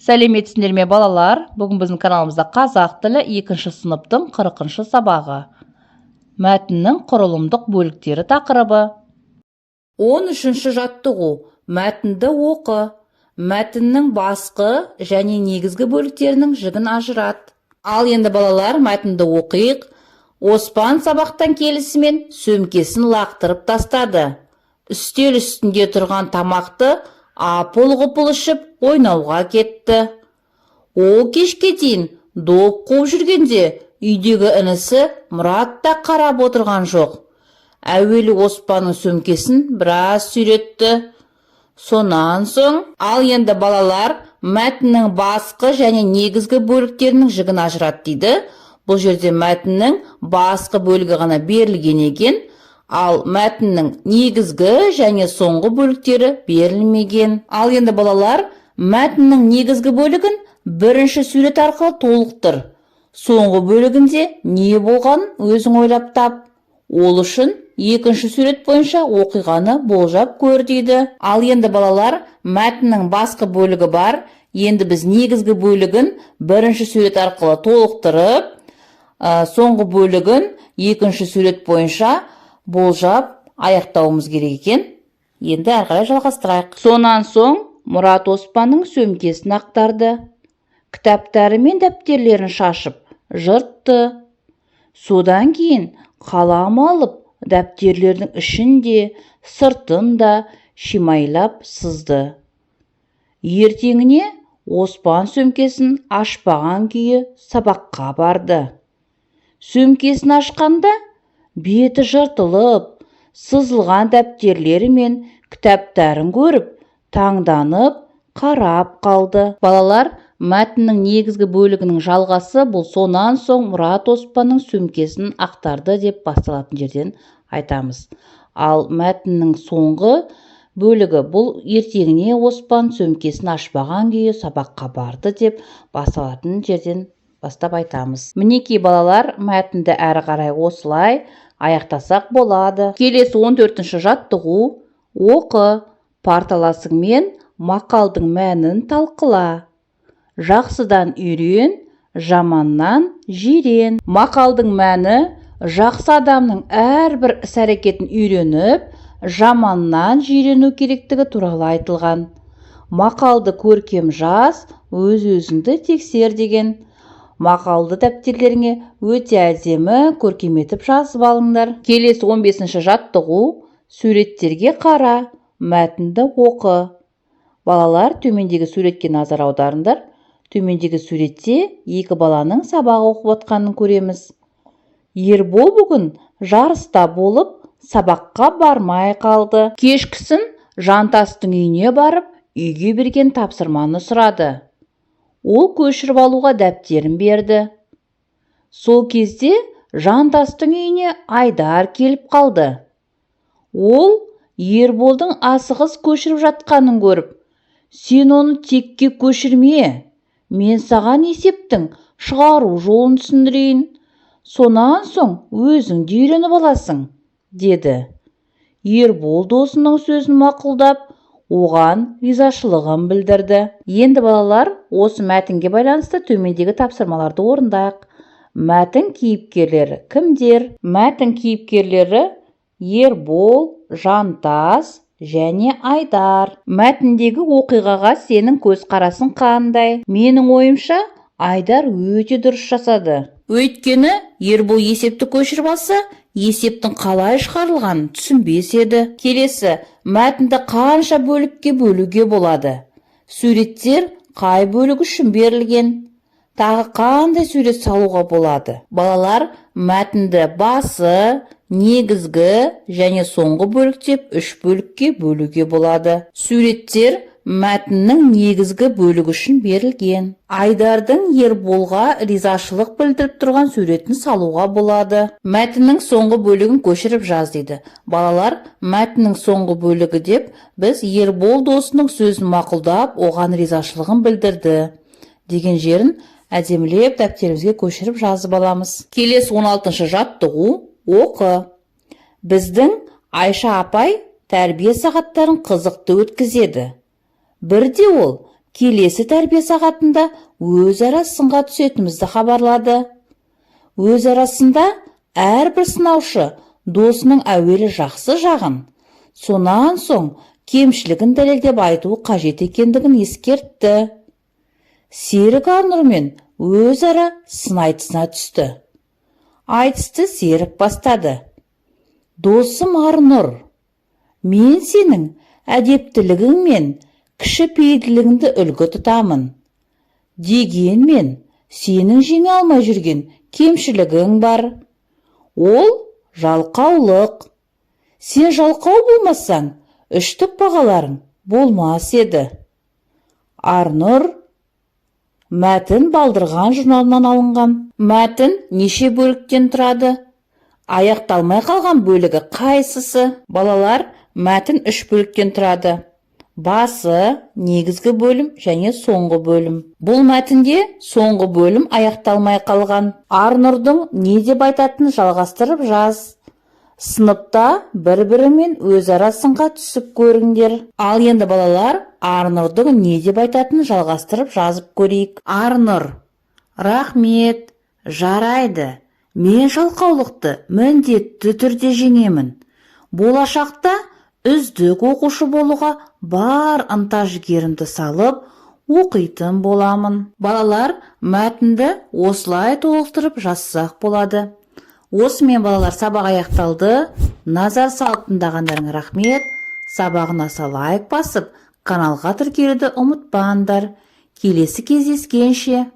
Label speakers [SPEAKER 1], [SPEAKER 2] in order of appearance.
[SPEAKER 1] Сәлеметсіңдер ме балалар? Бүгін біздің каналымызда қазақ тілі 2-ші сыныптың 40-шы сабағы. Мәтіннің құрылымдық бөліктері тақырыбы. 13-ші жаттығу. Мәтінді оқы. Мәтіннің басқы және негізгі бөліктерінің жігін ажырат. Ал енді балалар, мәтінді оқиық. Оспан сабақтан келісімен сөмкесін лақтырып тастады. Үстел үстінде тұрған тамақты апыл-ғұпыл ішіп ойнауға кетті. Ол кешке дейін доп қуып жүргенде үйдегі інісі Мұрат та қарап отырған жоқ. Әуелі Оспанның сөмкесін біраз сүйретті. Сонан соң, ал енді балалар, мәтіннің басқы және негізгі бөліктерінің жігін ажырат дейді. Бұл жерде мәтіннің басқы бөлігі ғана берілген екен, ал мәтіннің негізгі және соңғы бөліктері берілмеген. Ал енді балалар, мәтіннің негізгі бөлігін бірінші сурет арқылы толықтыр. Соңғы бөлігінде не болғанын өзің ойлап тап. Ол үшін екінші сурет бойынша оқиғаны болжап көр дейді. Ал енді балалар, мәтіннің басқы бөлігі бар. Енді біз негізгі бөлігін бірінші сурет арқылы толықтырып, соңғы бөлігін екінші сурет бойынша болжап аяқтауымыз керек екен. Енді әрі қарай жалғастырайық. Сонан соң Мұрат Оспанның сөмкесін ақтарды. Кітаптары мен дәптерлерін шашып жыртты. Содан кейін қалам алып, дәптерлердің ішін де, сыртын да шимайлап сызды. Ертеңіне Оспан сөмкесін ашпаған күйі сабаққа барды. Сөмкесін ашқанда беті жыртылып, сызылған дәптерлері мен кітаптарын көріп, таңданып, қарап қалды. Балалар, мәтіннің негізгі бөлігінің жалғасы бұл сонан соң Мұрат Оспанның сөмкесін ақтарды деп басталатын жерден айтамыз. Ал мәтіннің соңғы бөлігі бұл ертеңіне Оспан сөмкесін ашпаған күйі сабаққа барды деп басталатын жерден бастап айтамыз. Мінекей балалар, мәтінді әрі қарай осылай аяқтасақ болады. Келесі 14-ші жаттығу. Оқы, парталасыңмен мақалдың мәнін талқыла. Жақсыдан үйрен, жаманнан жирен. Мақалдың мәні жақсы адамның әрбір іс-әрекетін үйреніп, жаманнан жирену керектігі туралы айтылған. Мақалды көркем жаз, өз-өзіңді тексер деген. Мақалды дәптерлеріңе өте әдемі көркем етіп жазып алыңдар. Келесі 15-ші жаттығу. Суреттерге қара, мәтінді оқы. Балалар, төмендегі суретке назар аударыңдар. Төмендегі суретте екі баланың сабақ оқып отқанын көреміз. Ербол бүгін жарыста болып, сабаққа бармай қалды. Кешкісін Жантастың үйіне барып, үйге берген тапсырманы сұрады. Ол көшіріп алуға дәптерін берді. Сол кезде Жантастың үйіне Айдар келіп қалды. Ол Ерболдың асығыс көшіріп жатқанын көріп, сен оны текке көшірме, мен саған есептің шығару жолын түсіндірейін, сонан соң өзің де үйреніп аласың, деді. Ербол досының сөзін мақұлдап, оған ризашылығын білдірді. Енді балалар, осы мәтінге байланысты төмендегі тапсырмаларды орындайық. Мәтін кейіпкерлері кімдер? Мәтін кейіпкерлері Ербол, Жантас және Айдар. Мәтіндегі оқиғаға сенің көзқарасың қандай? Менің ойымша, Айдар өте дұрыс жасады. Өйткені Ербол есепті көшіріп алса, есептің қалай шығарылғанын түсінбес еді. Келесі, мәтінді қанша бөлікке бөлуге болады? Суреттер қай бөлік үшін берілген? Тағы қандай сурет салуға болады? Балалар, мәтінді басы, негізгі және соңғы бөлік деп 3 бөлікке бөлуге болады. Суреттер мәтіннің негізгі бөлігі үшін берілген. Айдардың Ерболға ризашылық білдіріп тұрған суретін салуға болады. Мәтіннің соңғы бөлігін көшіріп жаз дейді. Балалар, мәтіннің соңғы бөлігі деп біз Ербол досының сөзін мақұлдап, оған ризашылығын білдірді деген жерін әдемілеп дәптерімізге көшіріп жазып аламыз. Келесі 16-шы жаттығу. Оқы. Біздің Айша апай тәрбие сағаттарын қызықты өткізеді. Бірде ол келесі тәрбие сағатында өзара сынға түсетінімізді хабарлады. Өзара сында әрбір сынаушы досының әуелі жақсы жағын, сонан соң кемшілігін дәлелдеп айтуы қажет екендігін ескертті. Серік Арнұрмен өзара сын айтысына түсті. Айтысты Серік бастады. Досым Арнұр, мен сенің әдептілігің мен кішіпейілділігіңді үлгі тұтамын. Дегенмен, сенің жеңе алмай жүрген кемшілігің бар. Ол жалқаулық. Сен жалқау болмасаң, үштік бағаларың болмас еді. Арнұр. Мәтін Балдырған журналынан алынған. Мәтін неше бөліктен тұрады? Аяқталмай қалған бөлігі қайсысы? Балалар, мәтін 3 бөліктен тұрады. Басы, негізгі бөлім және соңғы бөлім. Бұл мәтінде соңғы бөлім аяқталмай қалған. Арнұрдың не деп айтатынын жалғастырып жаз. Сыныпта бір-бірімен өзара сынға түсіп көріңдер. Ал енді балалар, Арнұрдың не деп айтатынын жалғастырып жазып көрейік. Арнұр: рахмет, жарайды. Мен жалқаулықты міндетті түрде жеңемін. Болашақта үздік оқушы болуға бар ынта-жігерімді салып, оқитын боламын. Балалар, мәтінді осылай толықтырып жазсақ болады. Осымен балалар, сабақ аяқталды. Назар салып тыңдағандарыңа рахмет. Сабағына лайк басып, каналға тіркелуді ұмытпаңдар. Келесі кездескенше.